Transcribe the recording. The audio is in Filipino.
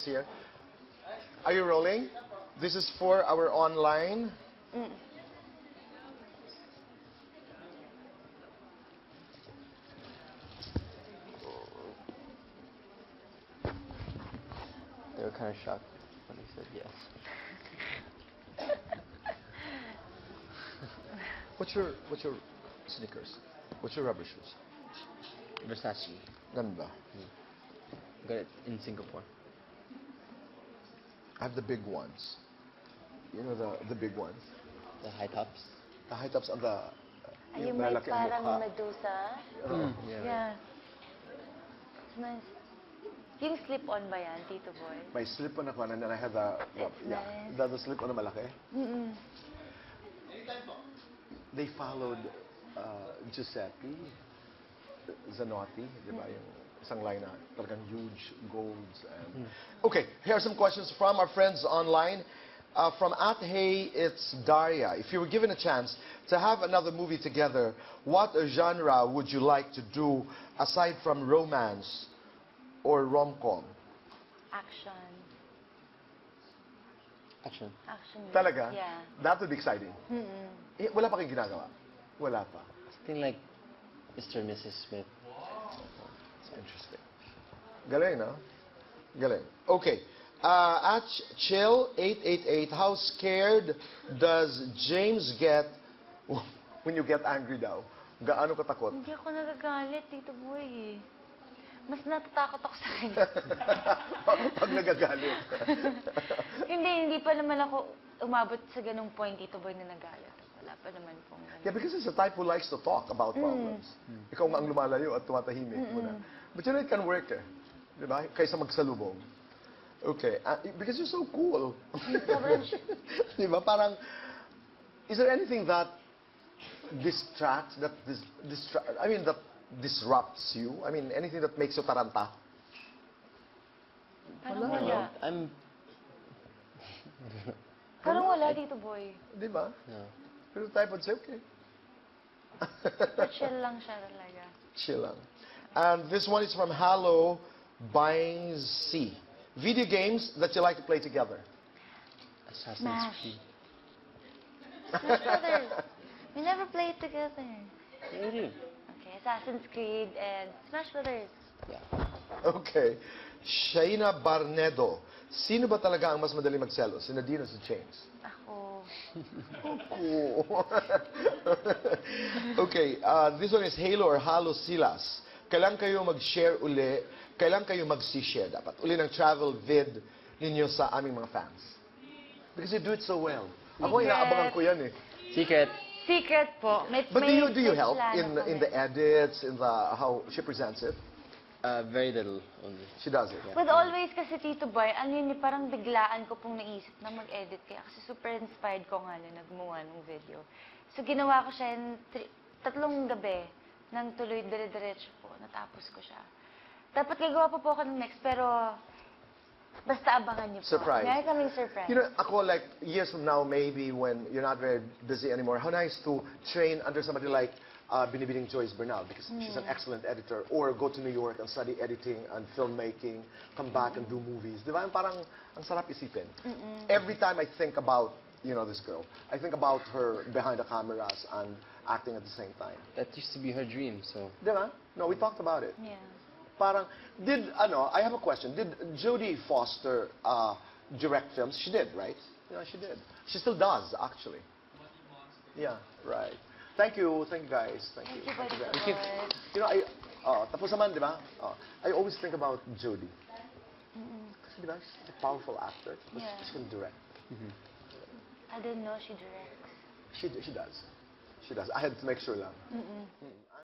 here. Are you rolling? This is for our online. They were kind of shocked when he said yes. What's your sneakers? What's your rubber shoes? Versace. Ganda. Got it in Singapore. I have the big ones. You know the big ones. The high tops. The high tops of the Ay, yung may malalaki ang parang mukha. Medusa. Yeah. Yeah. It's nice. Yung slip-on ba yan, Tito Boy? May slip-on ako, and then I have the nice. the slip-on na malaki. They followed Giuseppe Zanotti, di ba? Yung isang line na talagang huge golds. And... Okay, here are some questions from our friends online. From @Hey, it's Daria. If you were given a chance to have another movie together, what genre would you like to do aside from romance or rom-com? Action. Action. Action. Talaga? Yeah. That would be exciting. Eh, wala pa kayong ginagawa? Wala pa. Something like Mr. and Mrs. Smith. It's interesting. Galing, no? Galing. Okay. At Chill888, how scared does James get when you get angry daw? Gaano katakot? Hindi ako nagagalit, Tito Boy. Mas natatakot ako sa kanya. Pag nagagalit. Hindi pa naman ako umabot sa ganung point, Tito Boy, na nagalit. Wala pa naman pong ganun. Yeah, because he's the type who likes to talk about problems. Ikaw nga ang lumalayo at tumatahimik muna. But you know, it can work eh. Di ba? Kaysa magsalubong. Okay. Because you're so cool. Di ba? Parang, is there anything that distracts, that disrupts you? I mean, anything that makes you taranta? Parang wala. I'm... Parang wala, Tito Boy. Di ba? No. Pero the type would say, okay. Chill lang siya talaga. Chill lang. And this one is from Hallo Buying C. Video games that you like to play together. Assassin's Smash. Creed. Smash Brothers. We never played together. Yeah, we do. Okay, Assassin's Creed and Smash Brothers. Yeah. Okay. Shaina Barnedo. Sino ba talaga ang mas madali magselos? Si Nadine o si James? Ako. Okay. This one is Halo or Halo Silas. Kailan kayo mag-share uli? Kailan kayo mag-share dapat? Uli ng travel vid ninyo sa aming mga fans. Because you do it so well. Ako, inaabangan ko yan eh. Secret. Secret po. But do you help plano in kami. the edits, in the how she presents it? Very little only. She does it. But always kasi, Tito Boy, ano yun, parang biglaan ko pong naisip na mag-edit kaya. Kasi super inspired ko nga na nagmuha ng video. So ginawa ko siya in 3 gabi nang tuloy dire-diretso po. Natapos ko siya. Dapat gagawa pa po ako ng next, pero basta abangan niyo po. Surprise. Meron kaming surprise. You know, ako like years from now, maybe when you're not very busy anymore, how nice to train under somebody like Binibining Joyce Bernal, because she's an excellent editor, or go to New York and study editing and filmmaking, come back and do movies. Di ba? Parang ang sarap isipin. Every time I think about, you know, this girl, I think about her behind the cameras and acting at the same time. That used to be her dream, so... Di ba? No, we talked about it. Yeah. Parang, I have a question. Did Jodie Foster direct films? She did, right? Yeah, she did. She still does, actually. Yeah, right. Thank you guys. Thank you. Thank you, Thank you. Boy. You know, tapos naman, di ba? I always think about Jodie. Kasi, di ba, she's a powerful actor. Tapos Yeah. she can direct. I didn't know she directs. She does. She does. I had to make sure lang.